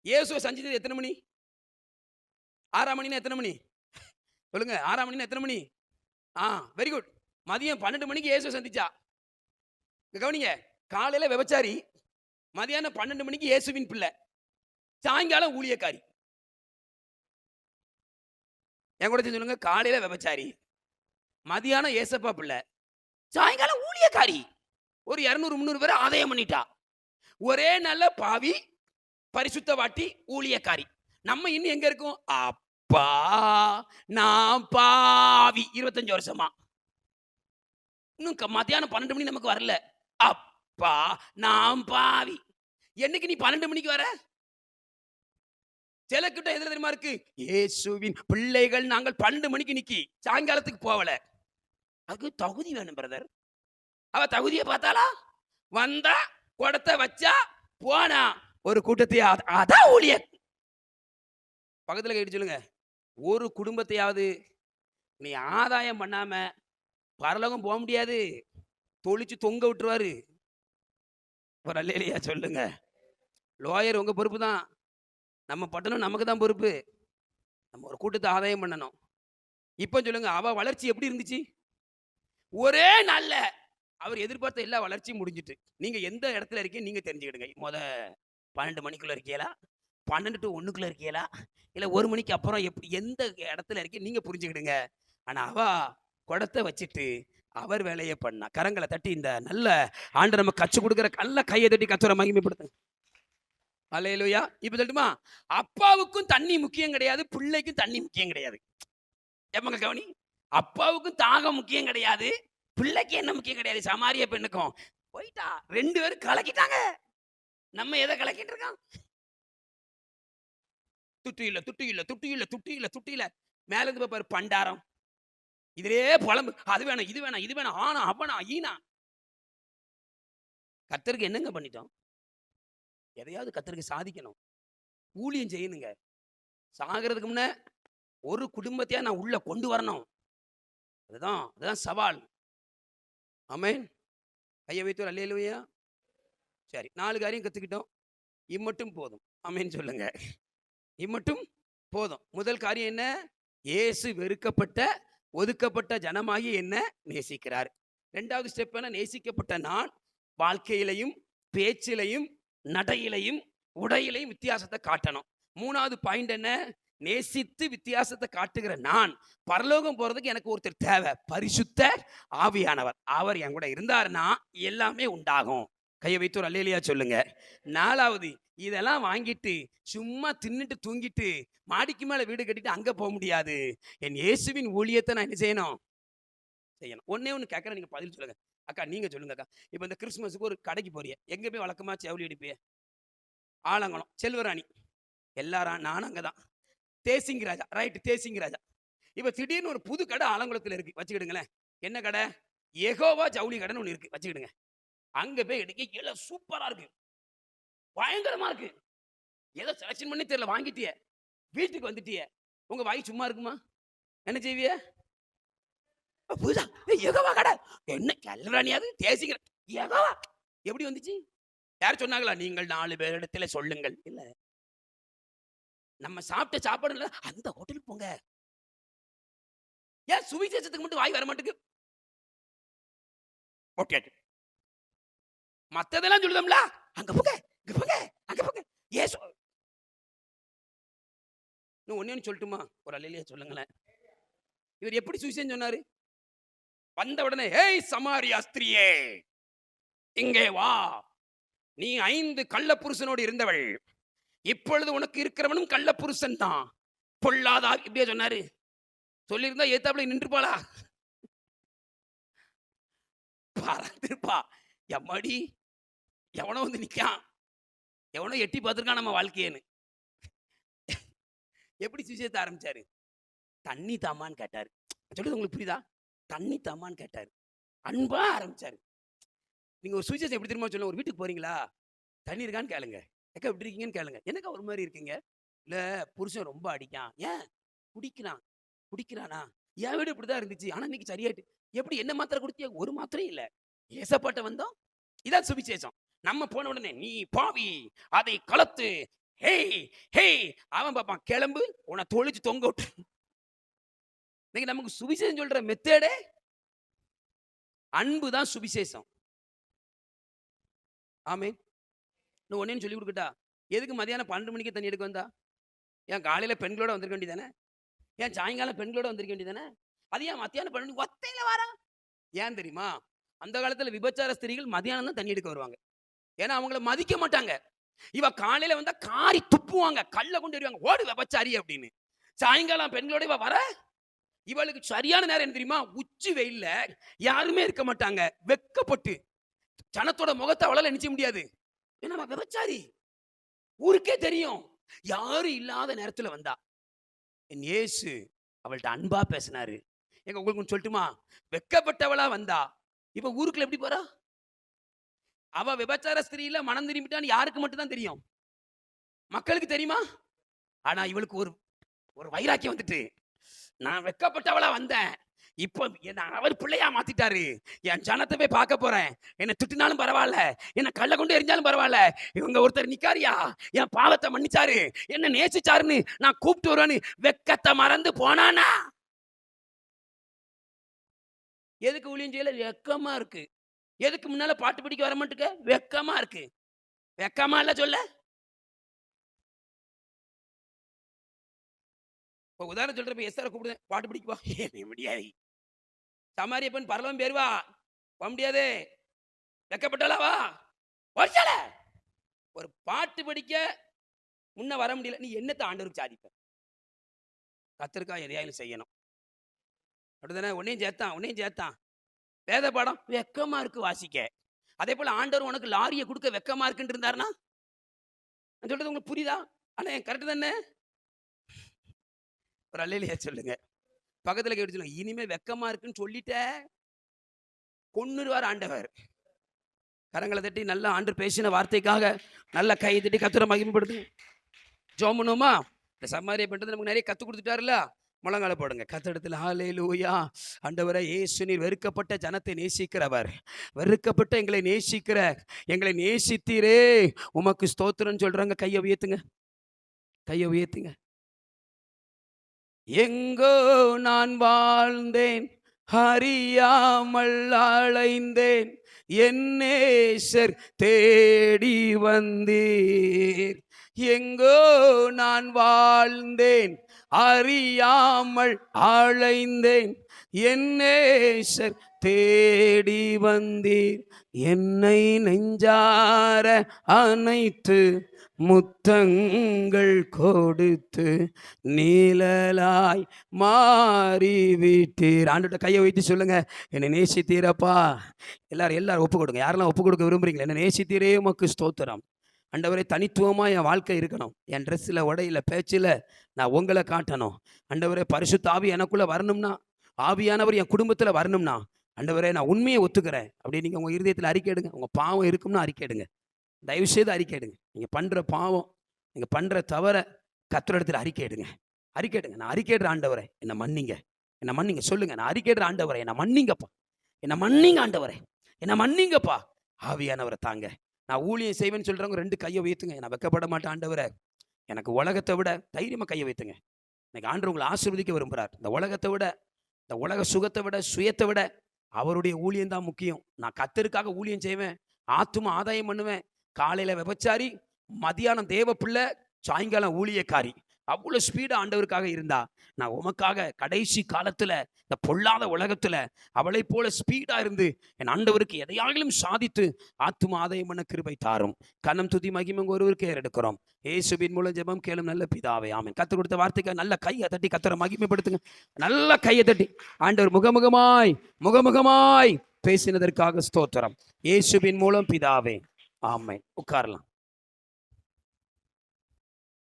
இயேசுவை சந்திச்சது எத்தனை மணி? 6ஆம் மணின்னா எத்தனை மணி? சொல்லுங்க. 6ஆம் மணின்னா எத்தனை மணி? ஆ, வெரி குட். மதியம் 12 மணிக்கு இயேசுவை சந்திச்சா. இங்க கவனிங்க. காலையில விபச்சாரி, மதியானம் 12 மணிக்கு இயேசுவின் பிள்ளை, சாயங்காலம் ஊழியக்காரி. என் கூட சேர்ந்து சொல்லுங்க. காலையில விபச்சாரி, மதியானம் ஏசப்பா பிள்ளை, சாயங்காலம் ஊழியக்காரி. ஒரு 200, 300 பேரை ஆதாயம் பண்ணிட்டா. ஒரே நல்ல பாவி, பரிசுத்தவாட்டி, ஊழியக்காரி. நம்ம இன்னும் எங்க இருக்கோம்? அப்பா நான் பாவி. 25 வருஷமா இன்னும் மத்தியானம் 12 மணி நமக்கு வரல. அப்பா நான் பாவி. என்னைக்கு நீ 12 மணிக்கு வர? சில கிட்ட எதுல தெரியுமா இருக்கு? இயேசுவின் பிள்ளைகள் நாங்கள் 12 மணிக்கு நிக்கி சாயங்காலத்துக்கு போவல. அதுக்கு தகுதி வேணும் பிரதர். அவ தகுதியை பார்த்தாளா? வந்தா, குடத்தை வச்சா, போனா. ஒரு கூட்டத்தை அதான் ஊழியர். பக்கத்துல கேட்டு சொல்லுங்க. ஒரு குடும்பத்தையாவது நீ ஆதாயம் பண்ணாம பரலோகம் போக முடியாது. தொளிச்சு தொங்க விட்டுருவாரு. ஒரு அல்லேலூயா சொல்லுங்க. லோயர் உங்க பொறுப்பு தான். நம்ம பட்டணம் நமக்கு தான் பொறுப்பு. நம்ம ஒரு கூட்டத்தை ஆதாயம் பண்ணணும். இப்ப சொல்லுங்க, அவ வளர்ச்சி எப்படி இருந்துச்சு? ஒரே நாள்ல அவர் எதிர்பார்த்த எல்லா வளர்ச்சியும் முடிஞ்சிட்டு. நீங்க எந்த இடத்துல இருக்கீங்க நீங்க தெரிஞ்சுக்கிடுங்க. 12 மணிக்குள்ள இருக்கீங்களா? 12 to 1க்குள்ள இருக்கீங்களா? இல்ல 1 மணிக்கு அப்புறம் எப்படி எந்த இடத்துல இருக்கீங்க நீங்க புரிஞ்சுக்கிடுங்க. ஆனா அவ குடத்தை வச்சுட்டு அவர் வேலையை பண்ணா. கரங்களை தட்டி இந்த நல்ல ஆண்டவர் நமக்கு கற்றுக் கொடுக்கிற நல்ல கையை தட்டி கர்த்தரை மகிமைப்படுத்துங்க. அல்லேலூயா. இப்ப சொல்லட்டுமா? அப்பாவுக்கும் தண்ணி முக்கியம் கிடையாது, பிள்ளைக்கும் தண்ணி முக்கியம் கிடையாது. ஏமாங்க கவனி. அப்பாவுக்கும் தாகம் முக்கியம் கிடையாது, பிள்ளைக்கு என்ன முக்கியம் கிடையாது. சமாரிய பெண்ணுக்கும் போயிட்டா 2 பேரும் கலக்கிட்டாங்க. நம்ம எதை கலக்கிட்டு இருக்கோம்? துட்டு இல்ல, துட்டு இல்ல, துட்டு இல்ல, துட்டு இல்ல, துட்டு இல்ல. மேல இருந்து பாரு பண்டாரம். இதுலயே புலம்பு. அது வேணும், இது வேணும், இது வேணும். ஆனா அவனா ஈனா. கர்த்தருக்கு என்னங்க பண்ணிட்டோம்? எதையாவது கர்த்தருக்கு சாதிக்கணும். ஊழியம் செய்யணுங்க. சாகிறதுக்கு முன்ன ஒரு குடும்பத்தையா நான் உள்ள கொண்டு வரணும். அதுதான் சவால். ஆமென். கையை வைத்து அல்லேலூயா. சரி, 4 காரியம் கத்துக்கிட்டோம். இம்மட்டும் போதும். ஆமென் சொல்லுங்க. இம்மட்டும் போதும். முதல் காரியம் என்ன? இயேசு வெறுக்கப்பட்ட, ஒதுக்கப்பட்ட ஜனமாகி என்ன நேசிக்கிறார். 2வது ஸ்டெப் என்ன? நேசிக்கப்பட்ட நான் வாழ்க்கையிலையும், பேச்சிலையும், நடையிலையும், உடையிலையும் வித்தியாசத்தை காட்டணும். 3வது பாயிண்ட் என்ன? நேசித்து வித்தியாசத்தை காட்டுகிற நான் பரலோகம் போறதுக்கு எனக்கு ஒருத்தர் தேவை. பரிசுத்த ஆவியானவர். அவர் என் கூட இருந்தாருன்னா எல்லாமே உண்டாகும். கையை வைத்து ஒரு அல்லேலூயா சொல்லுங்க. 4வது, இதெல்லாம் வாங்கிட்டு சும்மா தின்னுட்டு தூங்கிட்டு மாடிக்கு மேல வீடு கட்டிட்டு அங்க போக முடியாது. என் இயேசுவின் ஊழியத்தை நான் என்ன செய்யணும்? செய்யணும். ஒண்ணே ஒண்ணு கேட்கறேன், நீங்க பதில் சொல்லுங்க. அக்கா நீங்க சொல்லுங்க அக்கா. இப்ப இந்த கிறிஸ்துமஸ்க்கு ஒரு கடைக்கு போறீங்க. எங்க போய் வழக்கமா செவுளி அடிப்பிய? ஆலங்குளம், செல்வராணி. எல்லாரும் நானும் அங்கதான். தேசிங் ராஜா. ரைட், தேசிங் ராஜா. இப்ப திடீர்னு ஒரு புது கடை ஆலங்குளத்துல இருக்கு. வச்சுக்கிடுங்களேன். என்ன கடை? யெகோவா ஜவுளி கடைன்னு ஒண்ணு இருக்கு. வச்சுக்கிடுங்க. அங்க போய் எடுக்க எல்லாம் சூப்பரா இருக்கு. பயங்கரமா இருக்கு. ஏதோ செலக்ஷன் பண்ணி தெரியல வாங்கிட்டிய. வீட்டுக்கு வந்துட்டிய. உங்க வாய் சும்மா இருக்குமா? என்ன செய்விய? புதுசா யெகோவா கடை. என்ன கல்லறானியாது தேசிக்கிற யெகோவா எப்படி வந்துச்சு? யார் சொன்னாங்களா? நீங்கள் 4 பேரிடத்துல சொல்லுங்கள். இல்ல. நம்ம சாப்பிட்ட சாப்பாடு இல்ல, அந்த ஹோட்டலுக்கு போங்க. ஏன் சுவிசேஷத்துக்கு மட்டும் வாய் வர மாட்டேங்குது? ஓகே. மத்ததெல்லாம் சொல்லுதம்ல. அங்க போங்க, இங்க போங்க, அங்க போங்க. இயேசு இன்னும் ஒண்ணே ஒண்ணு சொல்லட்டுமா? ஒரு அல்லேலூயா சொல்லுங்களேன். இவர் எப்படி சுவிசேஷம் சொன்னாரு? வந்த உடனே, "ஏய் சமாரியா ஸ்திரியே, இங்கே வா. நீ 5 கள்ள புருஷனோடு இருந்தவள். இப்பொழுது உனக்கு இருக்கிறவனும் கள்ள புருஷன் தான். பொல்லாத ஆவி." இப்படியே சொன்னாரு. சொல்லியிருந்தா ஏத்தாப்புல நின்றுப்பாளா? பறந்திருப்பா. எம்மாடி, எவனோ வந்து நிக்கான். எவனோ எட்டி பார்த்திருக்கான் நம்ம வாழ்க்கையன்னு. எப்படி சுவிசேஷத்தை ஆரம்பிச்சாரு? தண்ணி தாமான்னு கேட்டாரு. சொல்றது உங்களுக்கு புரியுதா? தண்ணி தாமான்னு கேட்டாரு. அன்பா ஆரம்பிச்சாரு. நீங்க ஒரு சுவிசேஷம் எப்படி தெரியுமா சொல்லுங்க? ஒரு வீட்டுக்கு போறீங்களா? தண்ணி இருக்கான்னு கேளுங்க. எக்கா எப்படி இருக்கீங்கன்னு கேளுங்க. என்னக்கா ஒரு மாதிரி இருக்கீங்க? இல்ல, புருஷன் ரொம்ப அடிக்கான். ஏன்? குடிக்கிறான். குடிக்கிறானா? என் வீடு இப்படிதான் இருந்துச்சு. ஆனா இன்னைக்கு சரியாயிட்டு. எப்படி என்ன மாத்திரை குடுத்தியா? ஒரு மாத்திரையும் இல்ல. ஏசப்பாட்ட வந்தோம். இதான் சுவிசேஷம். நம்ம போன உடனே நீ பாவி, அதை கலத்து, ஹேய் ஹேய் அவன் பார்ப்பான், கிளம்பு உன்னை தொழிச்சு தொங்க விட்டு. இன்னைக்கு நமக்கு சுவிசேஷம் சொல்ற மெத்தேடே அன்பு தான் சுவிசேஷம். ஆமென். இன்னும் ஒன்னேன்னு சொல்லி கொடுக்கட்டா? எதுக்கு மதியானம் 12 மணிக்கு தண்ணி எடுக்க வந்தா? ஏன் காலையில பெண்களோட வந்திருக்க வேண்டியதானே? ஏன் சாயங்காலம் பெண்களோட வந்திருக்க வேண்டியதானே? அது ஏன் மத்தியானம் 12 மணிக்கு ஒத்தையில வாரா? ஏன் தெரியுமா? அந்த காலத்துல விபச்சார ஸ்திரீகள் மதியானம் தான் தண்ணி எடுக்க வருவாங்க. ஏன்னா அவங்கள மதிக்க மாட்டாங்க. இவ காலையில வந்தா காரி துப்புவாங்க, கல்ல கொண்டு வருவாங்க, ஓடு விபச்சாரி அப்படின்னு. சாயங்காலம் பெண்களோட இவ வர, இவளுக்கு சரியான நேரம் என்ன தெரியுமா? உச்சி வெயில்ல யாருமே இருக்க மாட்டாங்க, வெக்கப்பட்டு ஜனத்தோட முகத்தை அவளால நினைச்ச முடியாது. ஏன்னா விபச்சாரி, ஊருக்கே தெரியும். யாரும் இல்லாத நேரத்துல வந்தா என் இயேசு அவள்கிட்ட அன்பா பேசினாரு. எங்க உங்களுக்கு சொல்லட்டுமா? வெக்கப்பட்டவளா வந்தா இப்ப ஊருக்குள்ள எப்படி போறா? அவ விபச்சார ஸ்திரீல மனம் திரும்பிட்டான்னு யாருக்கு மட்டும் தான் தெரியும், மக்களுக்கு தெரியுமா? ஆனா இவளுக்கு ஒரு ஒரு வைராக்கியம் வந்துட்டு, நான் வெக்கப்பட்டவளா வந்தேன், இப்போ என்ன அவர் பிள்ளையா மாத்திட்டாரு, என் ஜனத்தை போய் பார்க்க போறேன், என்ன திட்டினாலும் பரவாயில்ல, என்ன கல்ல கொண்டு எரிஞ்சாலும் பரவாயில்ல, இவங்க ஒருத்தர் நிக்காரியா என் பாவத்தை மன்னிச்சாரு, என்ன நேசிச்சாருன்னு நான் கூப்பிட்டு வருவேன்னு வெக்கத்தை மறந்து போனானா? எதுக்கு ஊழியம் செய்யல? வெக்கமா இருக்கு. எதுக்கு முன்னால பாட்டு படிக்க வர மாட்டுக்க? வெக்கமா இருக்கு. வெக்கமா இல்ல சொல்ல? இப்போ உதாரணம் சொல்றப்ப எஸ்தரை கூப்பிடுதேன், பாட்டு படிக்க வா. முடியாது. சமாரிய பெண் பரலவம் பேருவா, போக முடியாது. வெக்கப்பட்டாளா? வா வருஷல. ஒரு பாட்டு படிக்க முன்ன வர முடியல, நீ என்னத்தை ஆண்டவருக்கு சாதிப்ப? கத்தருக்கா எதையாலும் செய்யணும், அப்படிதானே? உன்னையும் சேர்த்தான். வேத பாடம் வெக்கமா இருக்கு வாசிக்க. அதே போல ஆண்டவர் உனக்கு லாரியை கொடுக்க வெக்கமா இருக்குன்னு இருந்தாருன்னா, சொல்றது உங்களுக்கு புரியுதா? ஆனா கரெக்ட் தானே? ஒரு அல்லேலூயா சொல்லுங்க. பக்கத்துல கேட்டு சொல்லுங்க, இனிமே வெக்கமா இருக்குன்னு சொல்லிட்ட கொன்னுருவார் ஆண்டவர். கரங்களை தட்டி நல்லா ஆண்டு பேசின வார்த்தைக்காக நல்லா கை தட்டி கர்த்தரை மகிமைப்படுத்துங்க. ஜெபம் பண்ணுவோமா? இந்த சமாரியா பண்றது நமக்கு நிறைய கத்து கொடுத்துட்டாருல. முழங்கால போடுங்க கத்தடத்தில். ஹல்லேலூயா. ஆண்டவரே இயேசு, நீர் வெறுக்கப்பட்ட ஜனத்தை நேசிக்கிறவர், வெறுக்கப்பட்ட எங்களை நேசிக்கிற, எங்களை நேசித்தீரே, உமக்கு ஸ்தோத்திரம் சொல்றாங்க. கையை உயர்த்துங்க. எங்கோ நான் வாழ்ந்தேன், அறியாமல் அலைந்தேன், என் நேசர் தேடி வந்தீர். எங்கோ நான் வாழ்ந்தேன், அறியாமல் அலைந்தேன், என் நேசர் தேடி வந்தீர். என்னை நெஞ்சார அனைத்து முத்தங்கள் கொடுத்து நீழலாய் மாறிவிட்டீர். ஆண்டவர்ட்ட கையை வைத்து சொல்லுங்க, என்னை நேசித்தீரப்பா. எல்லாரும் ஒப்பு கொடுங்க. யாரெல்லாம் ஒப்பு கொடுக்க விரும்புறீங்களா? என்னை நேசித்தீரே, உமக்கு ஸ்தோத்திரம். ஆண்டவரே, தனித்துவமா என் வாழ்க்கை இருக்கணும். என் ட்ரெஸ்ஸில், உடையில, பேச்சில் நான் உங்களை காட்டணும். ஆண்டவரே, பரிசுத்த ஆவி எனக்குள்ள வரணும்னா, ஆவியானவர் என் குடும்பத்தில் வரணும்னா, ஆண்டவரே நான் உண்மையை ஒத்துக்கிறேன் அப்படின்னு நீங்கள் உங்கள் இருதயத்தில் அறிக்கையிடுங்க. உங்கள் பாவம் இருக்கும்னா அறிக்கையிடுங்க. தயவுசெய்து அறிக்கையிடுங்க. நீங்கள் பண்ணுற பாவம், நீங்கள் பண்ணுற தவற கர்த்தரிடத்தில் அறிக்கையிடுங்க. நான் அறிக்கையிடுற ஆண்டவரே என்னை மன்னிங்க சொல்லுங்க. நான் அறிக்கையிடுற ஆண்டவரே என்னை மன்னிங்கப்பா, என்னை மன்னிங்கப்பா. ஆவியானவரை தாங்க. நான் ஊழியம் செய்வேன்னு சொல்றவங்க 2 கையை வைத்துங்க. நான் வெக்கப்பட மாட்டேன் ஆண்டவரே, எனக்கு உலகத்தை விட தைரியமா கையை வைத்துங்க. இன்னைக்கு ஆண்டவர் உங்களை ஆசீர்வதிக்க விரும்புகிறார். இந்த உலகத்தை விட, இந்த உலக சுகத்தை விட, சுயத்தை விட அவருடைய ஊழியம் தான் முக்கியம். நான் கர்த்தருக்காக ஊழியம் செய்வேன், ஆத்தும ஆதாயம் பண்ணுவேன். காலையில விபச்சாரி, மதியானம் தேவ பிள்ளை, சாயங்காலம் ஊழியக்காரி. அவ்வளோ ஸ்பீடாக ஆண்டவருக்காக இருந்தா, நான் உமக்காக கடைசி காலத்தில் இந்த பொல்லாத உலகத்தில் அவளை போல ஸ்பீடாக இருந்து என் ஆண்டவருக்கு எதையாகிலும் சாதித்து ஆத்தும ஆதாயம் பண்ண கிருபை தாரும். கனம் துதி மகிமை ஒருவருக்கு ஏறெடுக்கிறோம். இயேசுவின் மூலம் ஜெபம் கேளும் நல்ல பிதாவே, ஆமென். கர்த்தர் கொடுத்த வார்த்தைக்கு நல்ல கையை தட்டி கர்த்தரை மகிமைப்படுத்துங்க. நல்ல கையை தட்டி ஆண்டவர் முகமுகமாய் பேசினதற்காக ஸ்தோத்திரம். இயேசுவின் மூலம் பிதாவே, ஆமென். உட்காரலாம்.